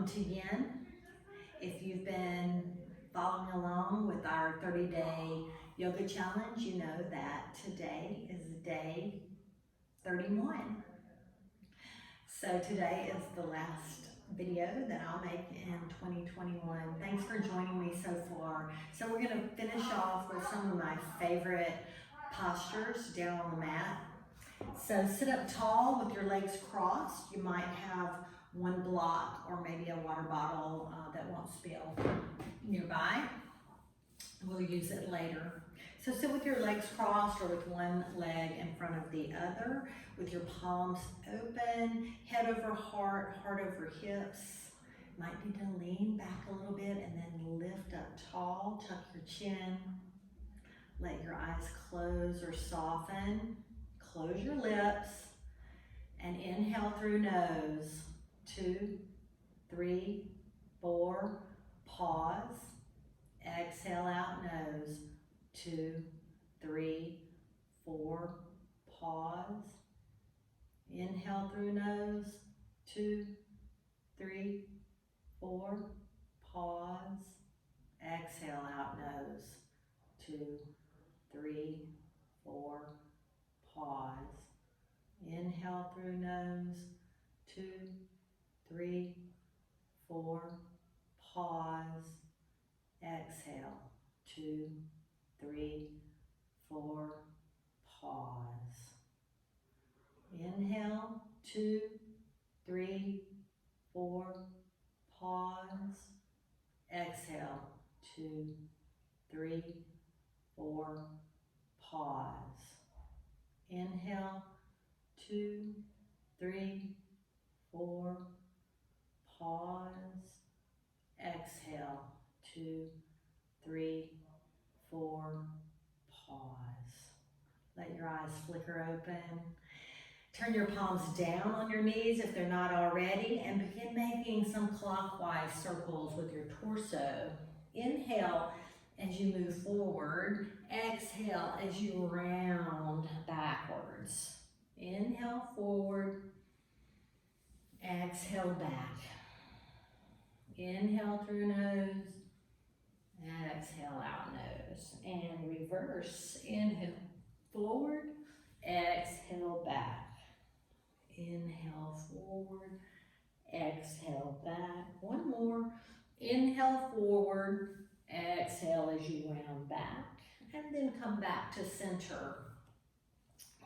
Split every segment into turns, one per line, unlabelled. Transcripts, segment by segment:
Welcome to Yin. If you've been following along with our 30-day yoga challenge, you know that today is day 31. So today is the last video that I'll make in 2021. Thanks for joining me so far. So we're going to finish off with some of my favorite postures down on the mat. So sit up tall with your legs crossed. You might have one block or maybe a water bottle that won't spill nearby. We'll use it later. So sit with your legs crossed or with one leg in front of the other, with your palms open, head over heart, heart over hips. Might need to lean back a little bit and then lift up tall, tuck your chin. Let your eyes close or soften. Close your lips and inhale through nose. 2, 3, 4, pause. Exhale out nose. 2, 3, 4, pause. Inhale through nose. 2, 3, 4, pause. Exhale out nose. 2, 3, 4, pause. Inhale through nose. 2, 3, 4, pause. Exhale. 2, 3, 4, pause. Inhale. 2, 3, 4, pause. Exhale. 2, 3, 4, pause. Inhale. 2, 3, 4, pause. Exhale. 2, 3, 4, pause. Let your eyes flicker open. Turn your palms down on your knees if they're not already, and begin making some clockwise circles with your torso. Inhale as you move forward. Exhale as you round backwards. Inhale forward. Exhale back. Inhale through nose. Exhale out nose. And reverse. Inhale forward. Exhale back. Inhale forward. Exhale back. One more. Inhale forward. Exhale as you round back. And then come back to center.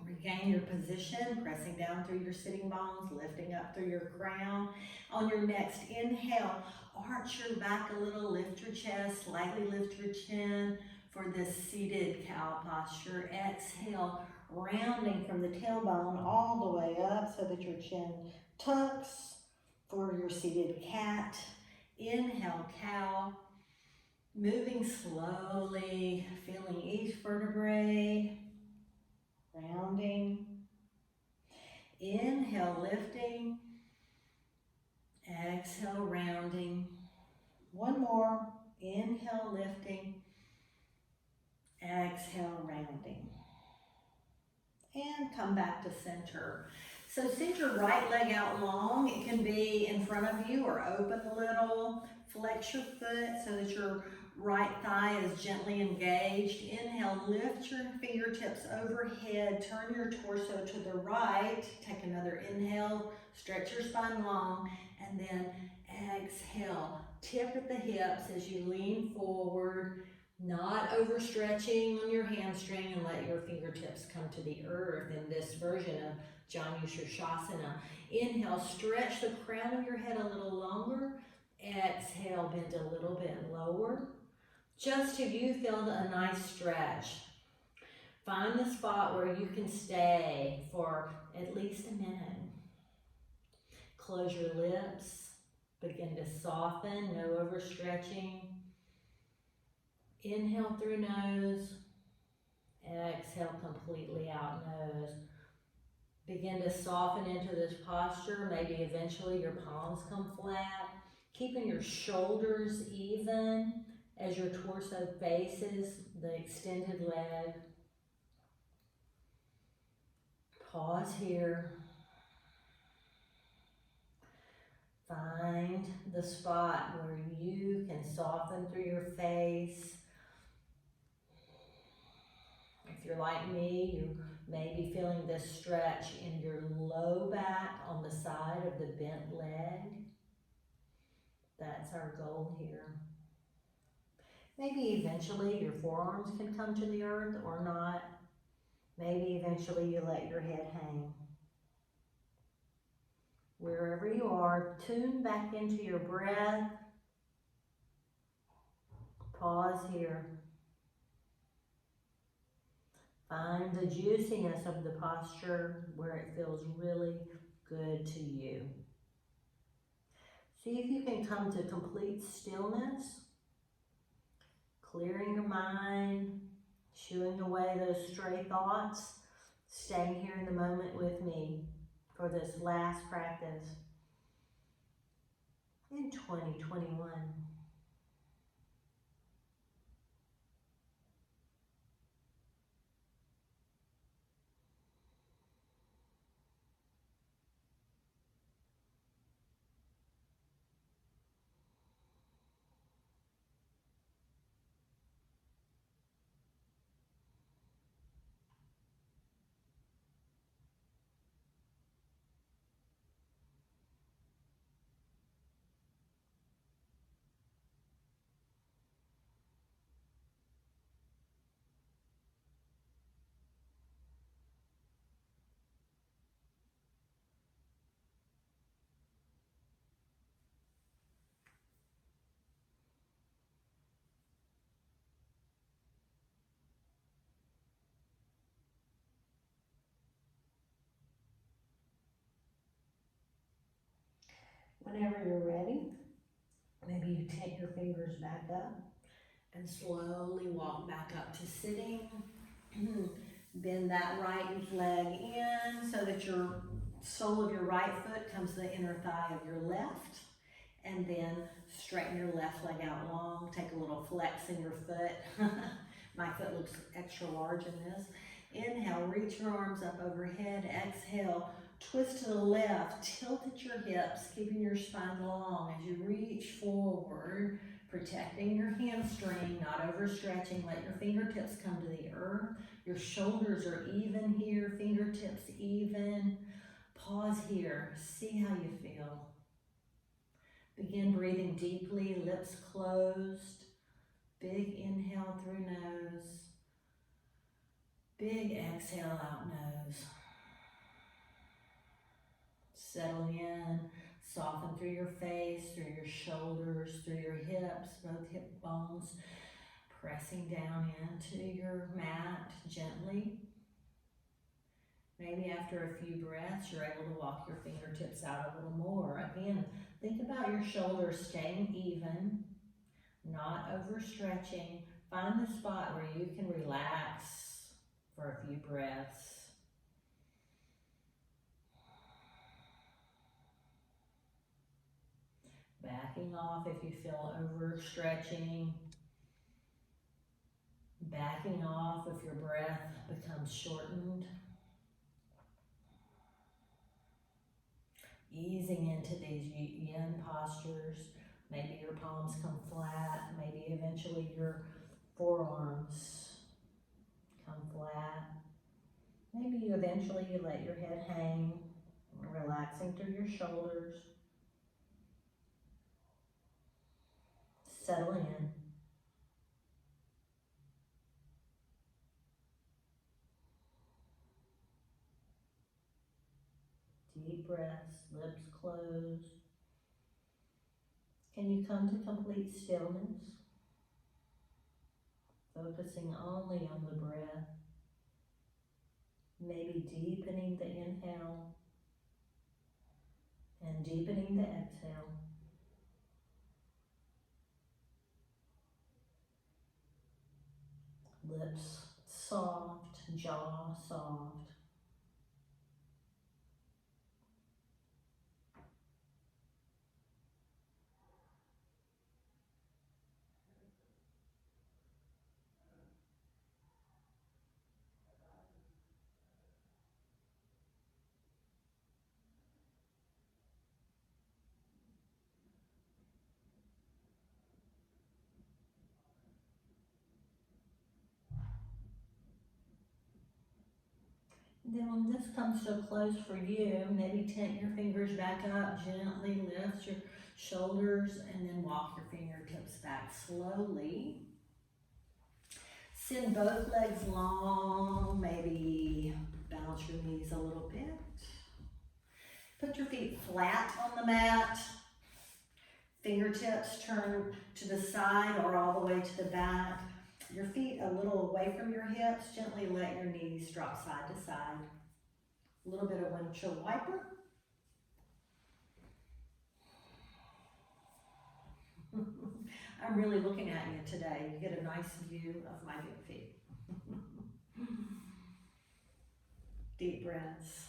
Regain your position, pressing down through your sitting bones, lifting up through your crown. On your next inhale, arch your back a little, lift your chest, slightly lift your chin for this seated cow posture. Exhale, rounding from the tailbone all the way up so that your chin tucks for your seated cat. Inhale, cow. Moving slowly, feeling each vertebrae. Rounding. Inhale, lifting. Exhale, rounding. One more. Inhale, lifting. Exhale, rounding. And come back to center. So send your right leg out long. It can be in front of you or open a little. Flex your foot so that your right thigh is gently engaged. Inhale, lift your fingertips overhead. Turn your torso to the right. Take another inhale. Stretch your spine long. And then exhale. Tip at the hips as you lean forward. Not overstretching on your hamstring, and let your fingertips come to the earth in this version of Janu Shirshasana. Inhale, stretch the crown of your head a little longer. Exhale, bend a little bit lower. Just till you feel a nice stretch. Find the spot where you can stay for at least a minute. Close your lips. Begin to soften, no overstretching. Inhale through nose. Exhale completely out nose. Begin to soften into this posture. Maybe eventually your palms come flat. Keeping your shoulders even as your torso faces the extended leg. Pause here. Find the spot where you can soften through your face. If you're like me, you may be feeling this stretch in your low back on the side of the bent leg. That's our goal here. Maybe eventually your forearms can come to the earth or not. Maybe eventually you let your head hang. Wherever you are, tune back into your breath. Pause here. Find the juiciness of the posture where it feels really good to you. See if you can come to complete stillness, clearing your mind, shooing away those stray thoughts, staying here in the moment with me for this last practice in 2021. Whenever you're ready, maybe you take your fingers back up and slowly walk back up to sitting. Bend that right leg in so that your sole of your right foot comes to the inner thigh of your left. And then straighten your left leg out long. Take a little flex in your foot. My foot looks extra large in this. Inhale, reach your arms up overhead. Exhale, twist to the left. Tilt at your hips, keeping your spine long as you reach forward, protecting your hamstring, not overstretching. Let your fingertips come to the earth. Your shoulders are even here, fingertips even. Pause here, see how you feel. Begin breathing deeply, lips closed. Big inhale through nose. Big exhale out nose. Settle in, soften through your face, through your shoulders, through your hips, both hip bones. Pressing down into your mat gently. Maybe after a few breaths, you're able to walk your fingertips out a little more. Again, think about your shoulders staying even, not overstretching. Find the spot where you can relax for a few breaths. Backing off if you feel overstretching. Backing off if your breath becomes shortened. Easing into these yin postures. Maybe your palms come flat. Maybe eventually your forearms come flat. Maybe you eventually let your head hang, relaxing through your shoulders. Settle in. Deep breaths, lips closed. Can you come to complete stillness? Focusing only on the breath. Maybe deepening the inhale and deepening the exhale. Lips soft, jaw soft. Then when this comes to a close for you, maybe take your fingers back up, gently lift your shoulders, and then walk your fingertips back slowly. Send both legs long, maybe bounce your knees a little bit. Put your feet flat on the mat. Fingertips turn to the side or all the way to the back. Your feet a little away from your hips. Gently let your knees drop side to side. A little bit of windshield wiper. I'm really looking at you today. You get a nice view of my big feet. Deep breaths.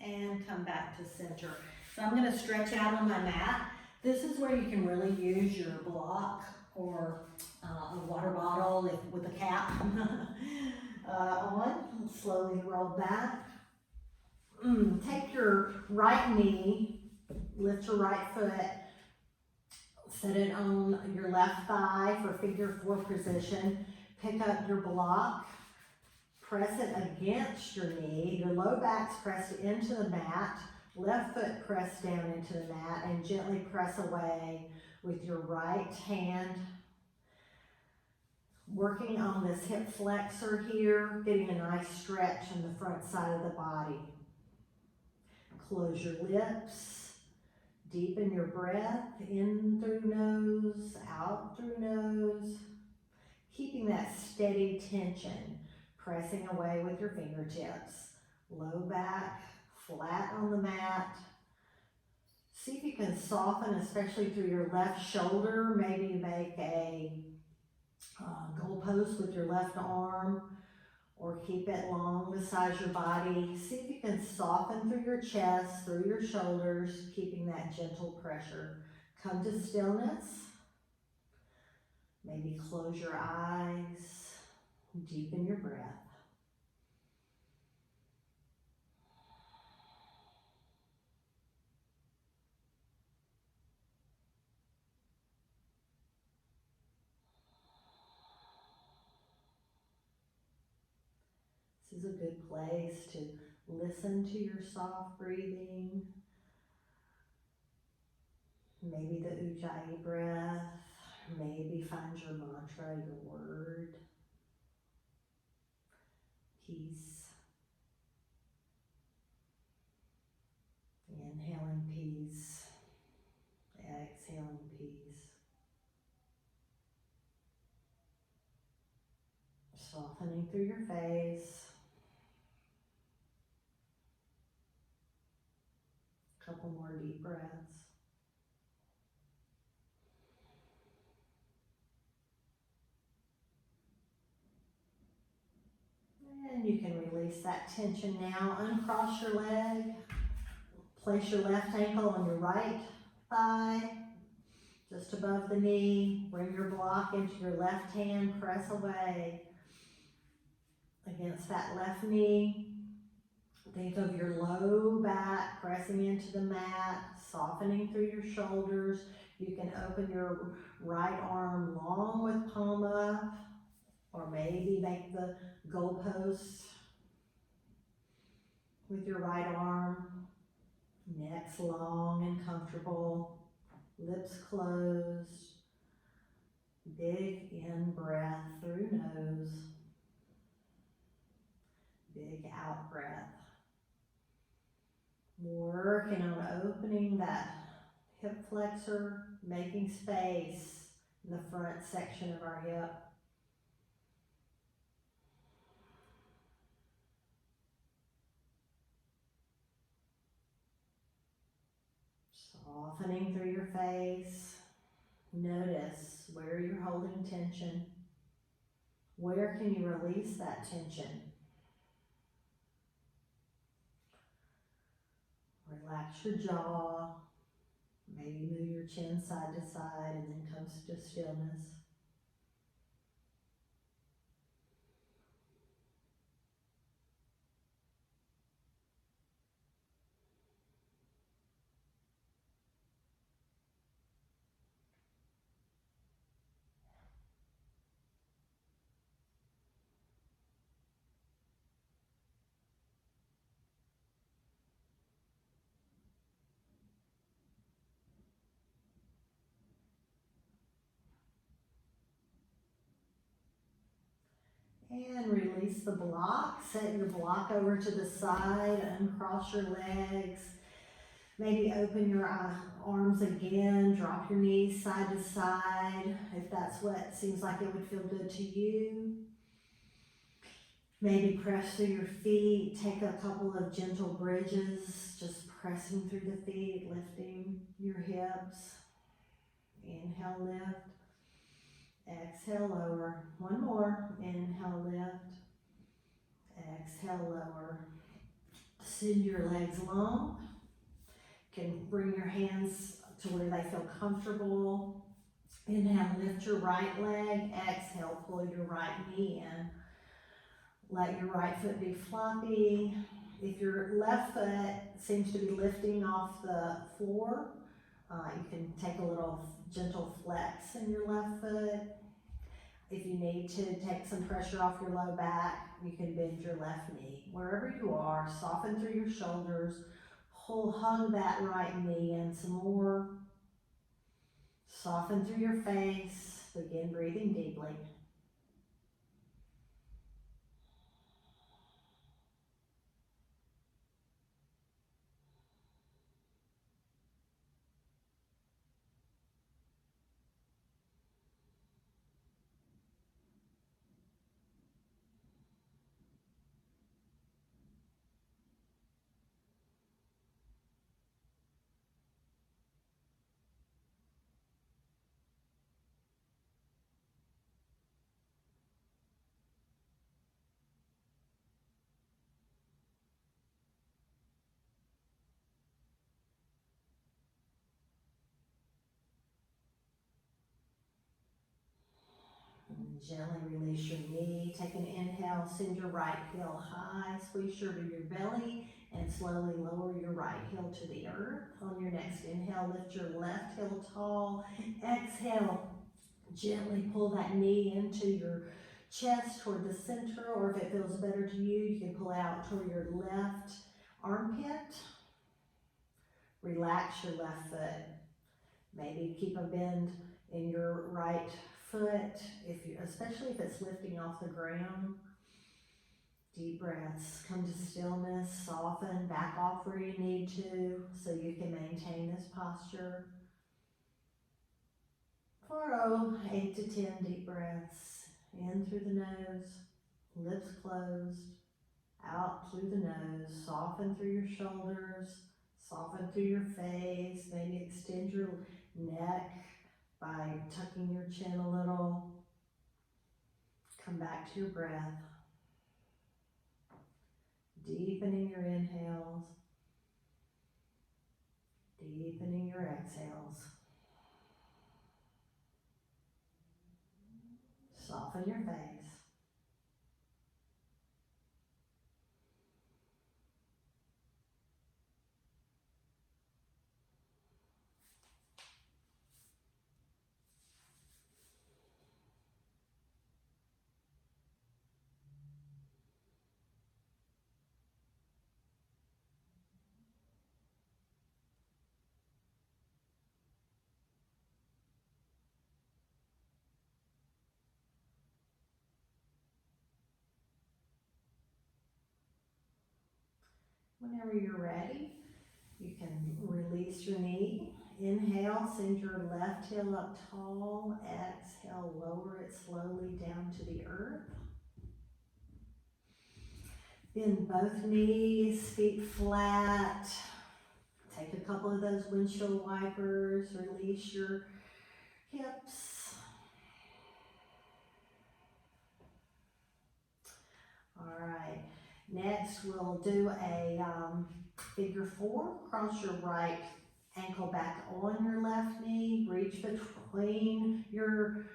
And come back to center. So I'm going to stretch out on my mat. This is where you can really use your block or a water bottle with a cap on. Slowly roll back. Take your right knee, lift your right foot, set it on your left thigh for figure 4 position. Pick up your block, press it against your knee. Your low back's pressed into the mat. Left foot pressed down into the mat and gently press away with your right hand. Working on this hip flexor here, getting a nice stretch in the front side of the body. Close your lips. Deepen your breath, in through nose, out through nose. Keeping that steady tension, pressing away with your fingertips. Low back, flat on the mat. See if you can soften, especially through your left shoulder. Maybe make a goalpost with your left arm, or keep it long beside your body. See if you can soften through your chest, through your shoulders, keeping that gentle pressure. Come to stillness. Maybe close your eyes, deepen your breath. This is a good place to listen to your soft breathing. Maybe the Ujjayi breath. Maybe find your mantra, your word. Peace. Inhaling peace. Exhaling peace. Softening through your face. Couple more deep breaths. And you can release that tension now. Uncross your leg. Place your left ankle on your right thigh, just above the knee. Bring your block into your left hand. Press away against that left knee. Think of your low back pressing into the mat, softening through your shoulders. You can open your right arm long with palm up, or maybe make the goalpost with your right arm. Neck's long and comfortable. Lips closed. Big in breath through nose. Big out breath. Working on opening that hip flexor, making space in the front section of our hip. Softening through your face. Notice where you're holding tension. Where can you release that tension? Relax your jaw. Maybe move your chin side to side and then come to stillness. And release the block. Set your block over to the side, uncross your legs. Maybe open your arms again, drop your knees side to side, if that's what seems like it would feel good to you. Maybe press through your feet, take a couple of gentle bridges, just pressing through the feet, lifting your hips. Inhale, lift. Exhale, lower. One more. Inhale, lift. Exhale, lower. Send your legs long. You can bring your hands to where they feel comfortable. Inhale, lift your right leg. Exhale, pull your right knee in. Let your right foot be floppy. If your left foot seems to be lifting off the floor, you can take a little gentle flex in your left foot. If you need to take some pressure off your low back, you can bend your left knee. Wherever you are, soften through your shoulders. Hug that right knee in some more. Soften through your face. Begin breathing deeply. And gently release your knee. Take an inhale, send your right heel high, squeeze your belly, and slowly lower your right heel to the earth. On your next inhale, lift your left heel tall. Exhale, gently pull that knee into your chest toward the center, or if it feels better to you, you can pull out toward your left armpit. Relax your left foot. Maybe keep a bend in your right foot, especially if it's lifting off the ground. Deep breaths. Come to stillness. Soften. Back off where you need to so you can maintain this posture. For 8 to 10 deep breaths. In through the nose. Lips closed. Out through the nose. Soften through your shoulders. Soften through your face. Maybe extend your neck by tucking your chin a little. Come back to your breath. Deepening your inhales. Deepening your exhales. Soften your face. Whenever you're ready, you can release your knee. Inhale, send your left heel up tall. Exhale, lower it slowly down to the earth. Bend both knees, feet flat. Take a couple of those windshield wipers. Release your hips. All right. Next, we'll do a figure 4. Cross your right ankle back on your left knee. Reach between your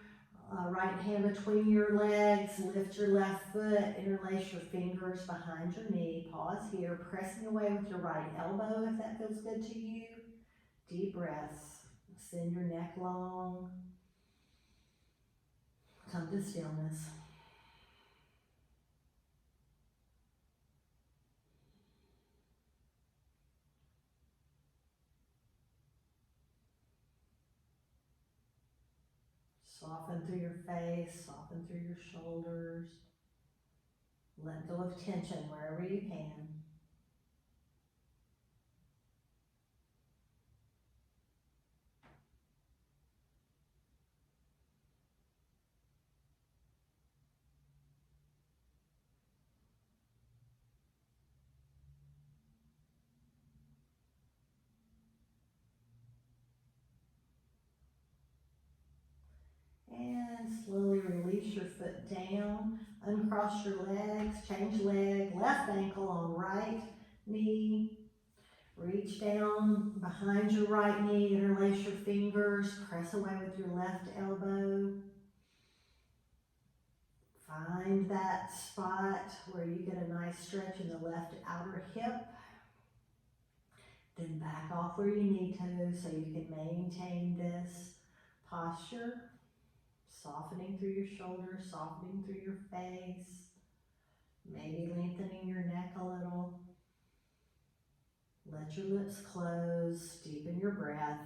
right hand between your legs. Lift your left foot. Interlace your fingers behind your knee. Pause here. Pressing away with your right elbow if that feels good to you. Deep breaths. Send your neck long. Come to stillness. Soften through your face, soften through your shoulders. Let go of tension wherever you can. And slowly release your foot down, uncross your legs, change leg, left ankle on right knee. Reach down behind your right knee, interlace your fingers, press away with your left elbow. Find that spot where you get a nice stretch in the left outer hip. Then back off where you need to so you can maintain this posture. Softening through your shoulders, softening through your face. Maybe lengthening your neck a little. Let your lips close, deepen your breath.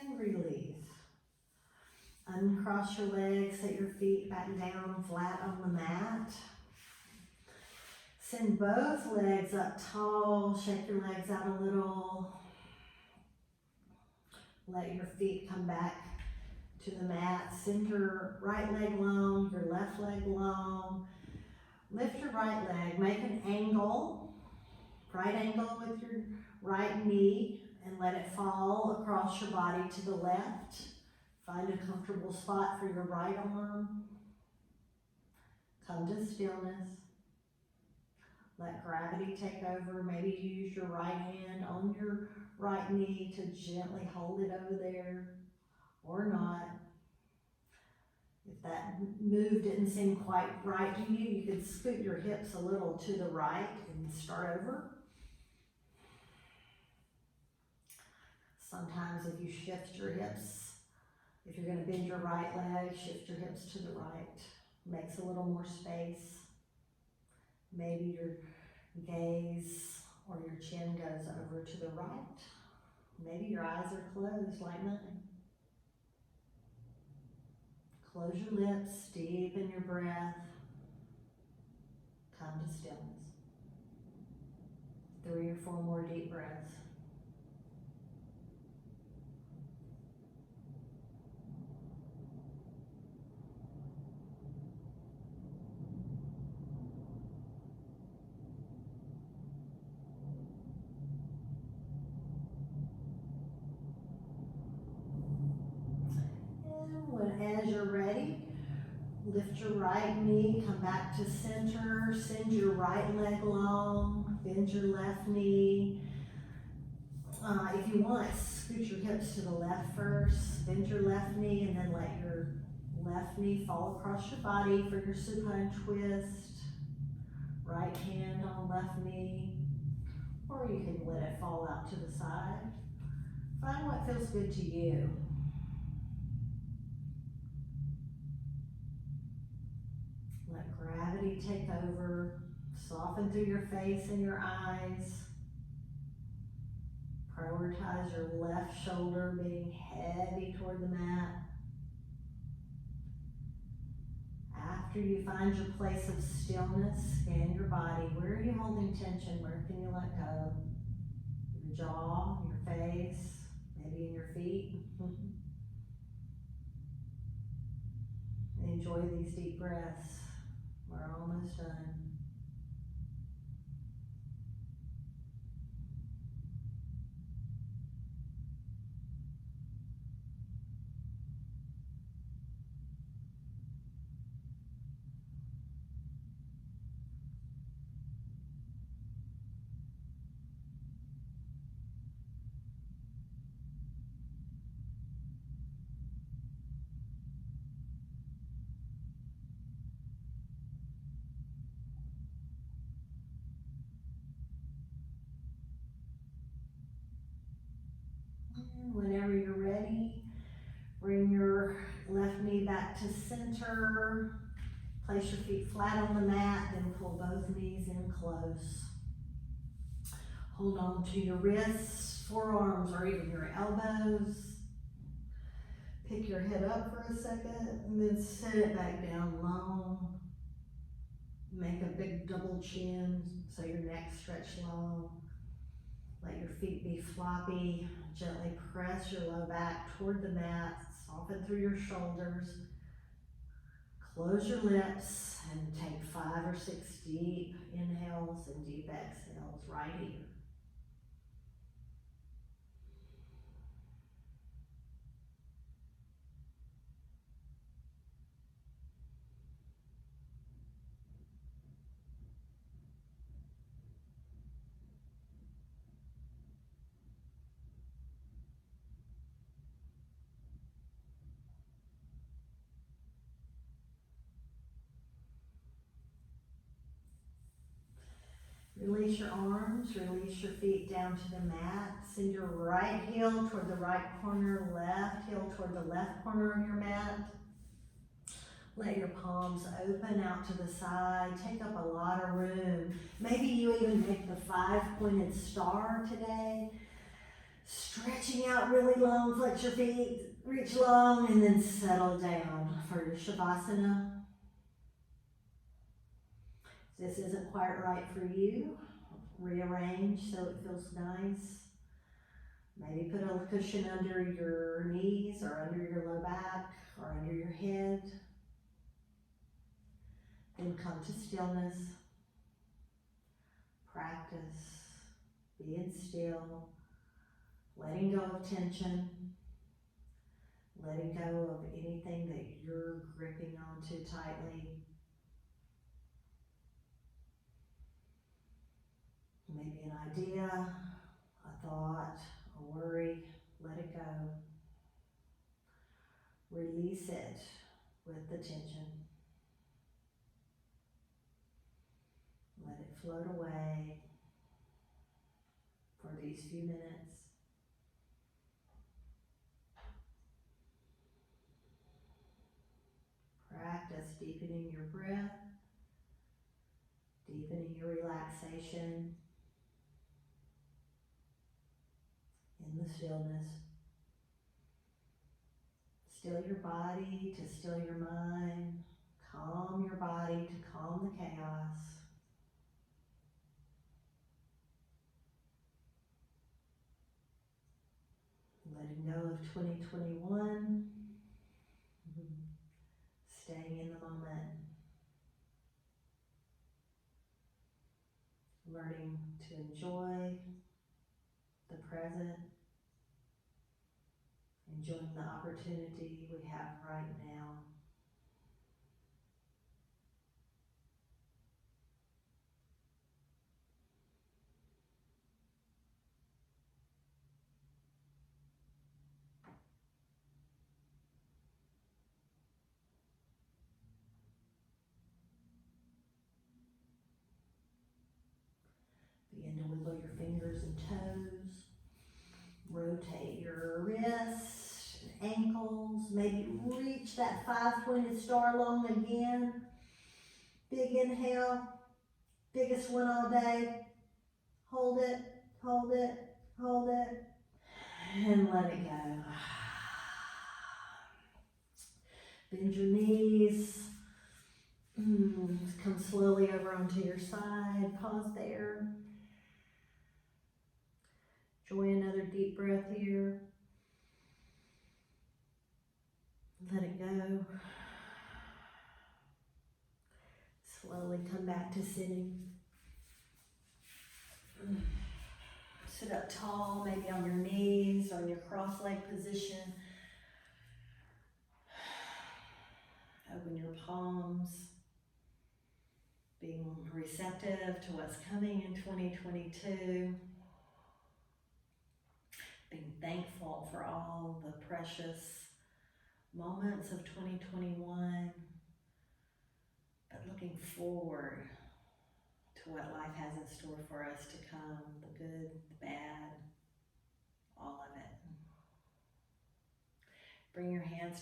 And release. Uncross your legs, set your feet back down flat on the mat. Send both legs up tall, shake your legs out a little. Let your feet come back to the mat. Send your right leg long, your left leg long. Lift your right leg, make an angle, right angle with your right knee, and let it fall across your body to the left. Find a comfortable spot for your right arm. Come to stillness. Let gravity take over. Maybe use your right hand on your right knee to gently hold it over there, or not. If that move didn't seem quite right to you, you could scoot your hips a little to the right and start over. Sometimes if you shift your hips, if you're going to bend your right leg, shift your hips to the right. Makes a little more space. Maybe your gaze or your chin goes over to the right. Maybe your eyes are closed like mine. Close your lips, deepen your breath. Come to stillness. 3 or 4 more deep breaths. As you're ready, lift your right knee, come back to center, send your right leg long, bend your left knee. If you want, scoot your hips to the left first, bend your left knee, and then let your left knee fall across your body for your supine twist. Right hand on left knee, or you can let it fall out to the side. Find what feels good to you. Let gravity take over. Soften through your face and your eyes. Prioritize your left shoulder being heavy toward the mat. After you find your place of stillness, scan your body. Where are you holding tension? Where can you let go? Your jaw, your face, maybe in your feet. Enjoy these deep breaths. We're almost done. over. Place your feet flat on the mat, then pull both knees in close. Hold on to your wrists, forearms, or even your elbows. Pick your head up for a second, and then set it back down long. Make a big double chin, so your neck stretch long. Let your feet be floppy. Gently press your low back toward the mat. Soften through your shoulders. Close your lips and take 5 or 6 deep inhales and deep exhales right here. Release your arms, release your feet down to the mat. Send your right heel toward the right corner, left heel toward the left corner of your mat. Let your palms open out to the side. Take up a lot of room. Maybe you even make the 5-pointed star today. Stretching out really long, flex your feet, reach long, and then settle down for your Savasana. If this isn't quite right for you, rearrange so it feels nice. Maybe put a cushion under your knees or under your low back or under your head. Then come to stillness. Practice being still, letting go of tension, letting go of anything that you're gripping onto tightly. Maybe an idea, a thought, a worry, let it go. Release it with the tension. Let it float away for these few minutes. Practice deepening your breath, deepening your relaxation in the stillness. Still your body to still your mind. Calm your body to calm the chaos. Letting go of 2021. Staying in the moment. Learning to enjoy the present. Enjoying the opportunity we have right now. Begin to wiggle your fingers and toes. Rotate your wrists, ankles. Maybe reach that 5-pointed star long again. Big inhale. Biggest one all day. Hold it, hold it, hold it. And let it go. Bend your knees. Come slowly over onto your side. Pause there. Enjoy another deep breath here. Let it go. Slowly come back to sitting. Sit up tall, maybe on your knees or in your cross-leg position. Open your palms. Being receptive to what's coming in 2022. Being thankful for all the precious moments of 2021, but looking forward to what life has in store for us to come, the good, the bad, all of it. Bring your hands